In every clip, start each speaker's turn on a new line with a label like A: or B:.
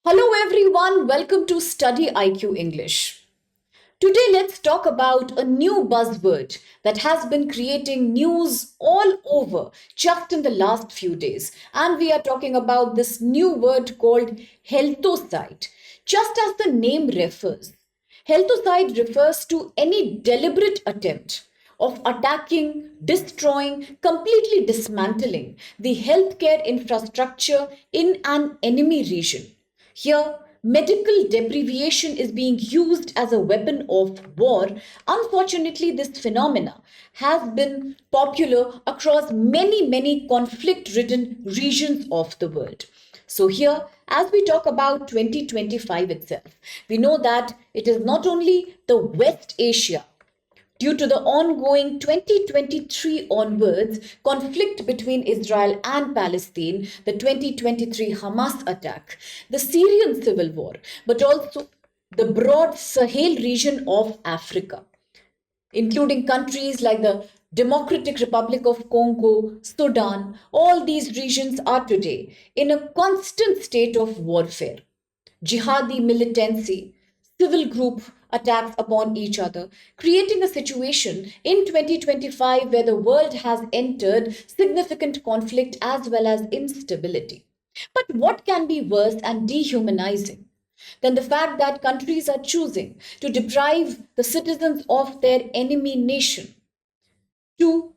A: Hello everyone, welcome to StudyIQ English. Today let's talk about a new buzzword that has been creating news all over just in the last few days. And we are talking about this new word called Healthocide. Just as the name refers, Healthocide refers to any deliberate attempt of attacking, destroying, completely dismantling the healthcare infrastructure in an enemy region. Here, medical deprivation is being used as a weapon of war. Unfortunately, this phenomena has been popular across many conflict-ridden regions of the world. So here, as we talk about 2025 itself, we know that it is not only the West Asia due to the ongoing 2023 onwards conflict between Israel and Palestine, the 2023 Hamas attack, the Syrian civil war, but also the broad Sahel region of Africa, including countries like the Democratic Republic of Congo, Sudan. All these regions are today in a constant state of warfare. Jihadi militancy, civil group attacks upon each other, creating a situation in 2025 where the world has entered significant conflict as well as instability. But what can be worse and dehumanizing than the fact that countries are choosing to deprive the citizens of their enemy nation, to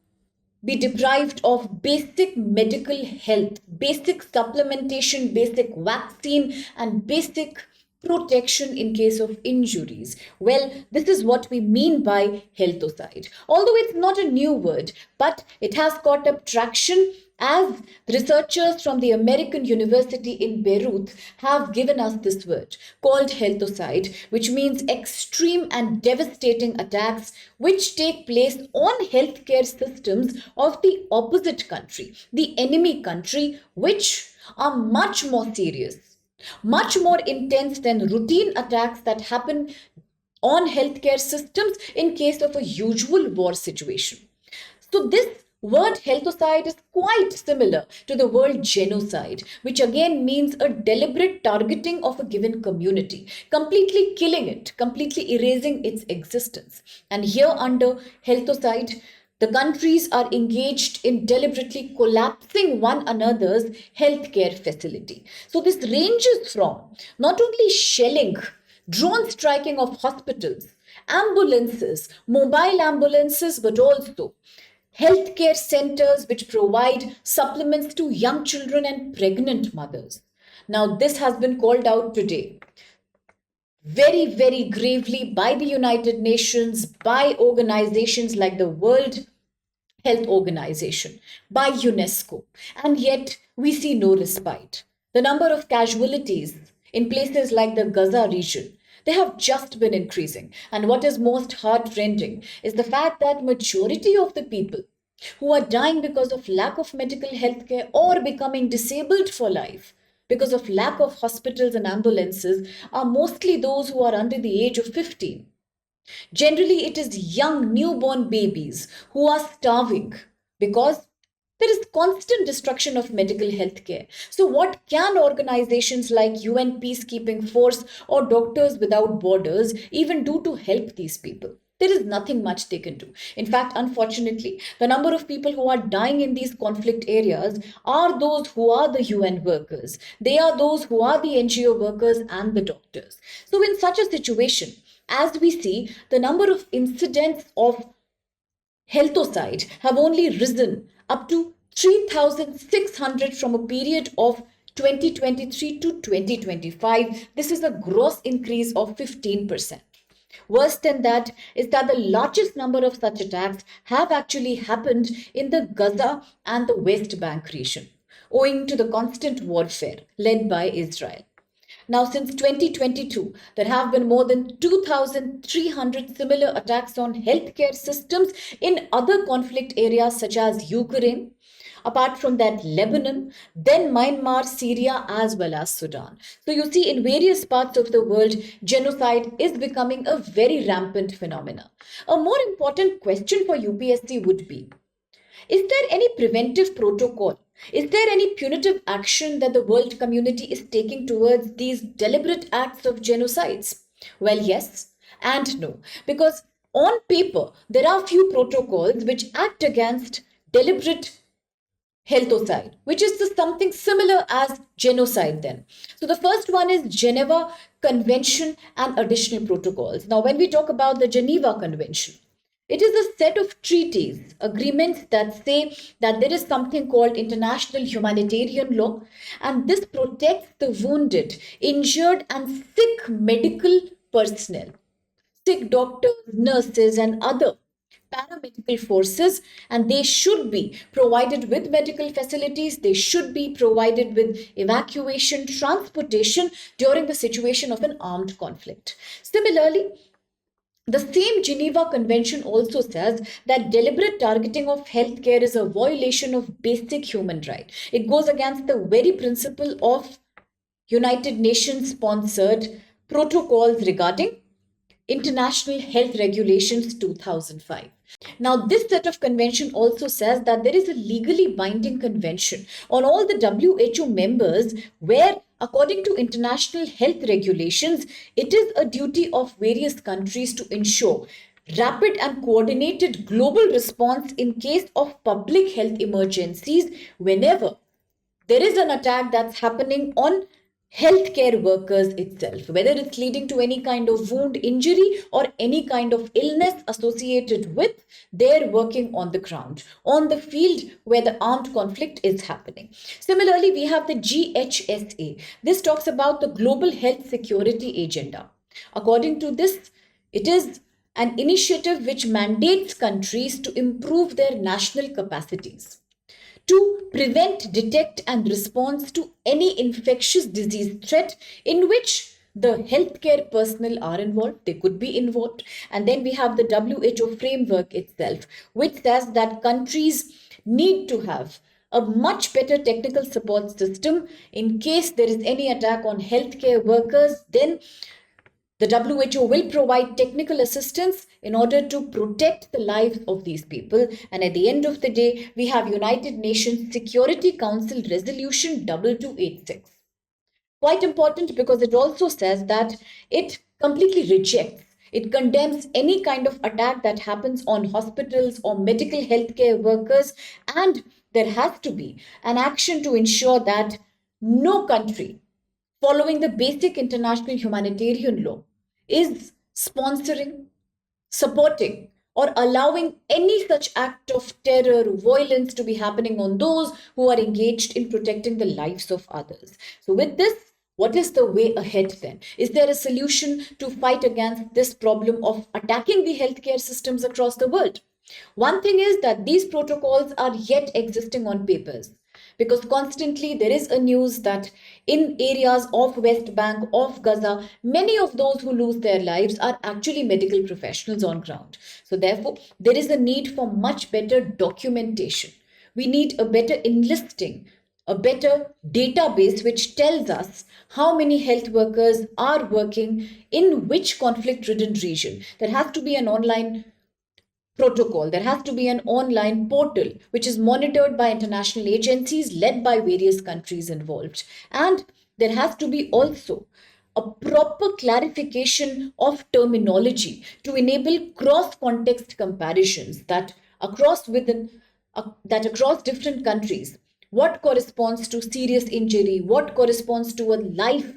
A: be deprived of basic medical health, basic supplementation, basic vaccine, and basic protection in case of injuries? Well, this is what we mean by healthocide. Although it's not a new word, but it has caught up traction as researchers from the American University in Beirut have given us this word called healthocide, which means extreme and devastating attacks which take place on healthcare systems of the opposite country, the enemy country, which are much more serious, much more intense than routine attacks that happen on healthcare systems in case of a usual war situation. So this word healthocide is quite similar to the word genocide, which again means a deliberate targeting of a given community, completely killing it, completely erasing its existence. And here under healthocide, the countries are engaged in deliberately collapsing one another's healthcare facility. So this ranges from not only shelling, drone striking of hospitals, ambulances, mobile ambulances, but also healthcare centers which provide supplements to young children and pregnant mothers. Now, this has been called out today very gravely by the United Nations, by organizations like the World Health Organization, by UNESCO, and yet we see no respite. The number of casualties in places like the Gaza region, they have just been increasing. And what is most heartrending is the fact that majority of the people who are dying because of lack of medical health care or becoming disabled for life because of lack of hospitals and ambulances are mostly those who are under the age of 15. Generally, it is young newborn babies who are starving because there is constant destruction of medical health care. So, what can organizations like UN Peacekeeping Force or Doctors Without Borders even do to help these people? There is nothing much they can do. In fact, unfortunately, the number of people who are dying in these conflict areas are those who are the UN workers. They are those who are the NGO workers and the doctors. So, in such a situation, as we see, the number of incidents of healthocide have only risen up to 3,600 from a period of 2023 to 2025. This is a gross increase of 15%. Worse than that is that the largest number of such attacks have actually happened in the Gaza and the West Bank region, owing to the constant warfare led by Israel. Now, since 2022, there have been more than 2,300 similar attacks on healthcare systems in other conflict areas such as Ukraine, apart from that, Lebanon, then Myanmar, Syria, as well as Sudan. So you see, in various parts of the world, genocide is becoming a very rampant phenomenon. A more important question for UPSC would be, is there any preventive protocol Is there any punitive action that the world community is taking towards these deliberate acts of genocides? Well, yes and no, because on paper, there are few protocols which act against deliberate Healthocide, which is something similar as genocide then. So the first one is Geneva Convention and additional protocols. Now, when we talk about the Geneva Convention, it is a set of treaties, agreements that say that there is something called international humanitarian law, and this protects the wounded, injured, and sick medical personnel, sick doctors, nurses, and other paramedical forces, and they should be provided with medical facilities. They should be provided with evacuation, transportation during the situation of an armed conflict. Similarly, the same Geneva Convention also says that deliberate targeting of healthcare is a violation of basic human right. It goes against the very principle of United Nations sponsored protocols regarding International Health Regulations 2005. Now, this set of convention also says that there is a legally binding convention on all the WHO members where, according to international health regulations, it is a duty of various countries to ensure rapid and coordinated global response in case of public health emergencies whenever there is an attack that's happening on healthcare workers itself, whether it's leading to any kind of wound, injury, or any kind of illness associated with their working on the ground, on the field where the armed conflict is happening. Similarly, we have the GHSA. This talks about the Global Health Security Agenda. According to this, it is an initiative which mandates countries to improve their national capacities to prevent, detect, and respond to any infectious disease threat in which the healthcare personnel are involved, they could be involved. And then we have the WHO framework itself, which says that countries need to have a much better technical support system in case there is any attack on healthcare workers. Then the WHO will provide technical assistance in order to protect the lives of these people. And at the end of the day, we have United Nations Security Council Resolution 2286. Quite important because it also says that it completely rejects, it condemns any kind of attack that happens on hospitals or medical healthcare workers. And there has to be an action to ensure that no country, following the basic international humanitarian law, is sponsoring, supporting, or allowing any such act of terror or violence to be happening on those who are engaged in protecting the lives of others. So, with this, what is the way ahead then? Is there a solution to fight against this problem of attacking the healthcare systems across the world? One thing is that these protocols are yet existing on papers, because constantly there is a news that in areas of West Bank, of Gaza, many of those who lose their lives are actually medical professionals on ground. So therefore, there is a need for much better documentation. We need a better enlisting, a better database which tells us how many health workers are working in which conflict ridden region. There has to be an online protocol. There has to be an online portal which is monitored by international agencies led by various countries involved. And there has to be also a proper clarification of terminology to enable cross context comparisons that across different countries, what corresponds to serious injury, what corresponds to a life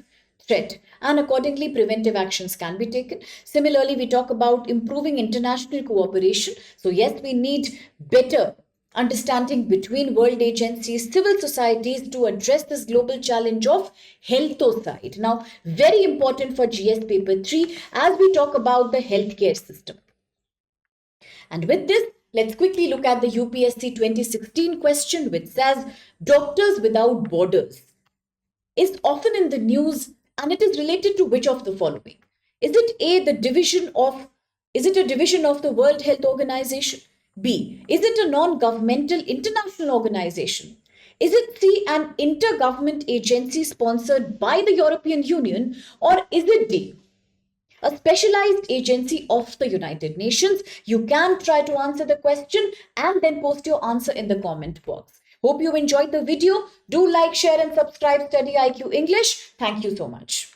A: threat, and accordingly preventive actions can be taken. Similarly, we talk about improving international cooperation. So yes, we need better understanding between world agencies, civil societies to address this global challenge of healthocide. Now, very important for GS paper 3 as we talk about the healthcare system. And with this, let's quickly look at the UPSC 2016 question, which says Doctors Without Borders is often in the news, and it is related to which of the following? Is it A, is it a division of the World Health Organization? B, is it a non-governmental international organization? Is it C, an intergovernment agency sponsored by the European Union? Or is it D, a specialized agency of the United Nations? You can try to answer the question and then post your answer in the comment box. Hope you enjoyed the video. Do like, share, and subscribe Study IQ English. Thank you so much.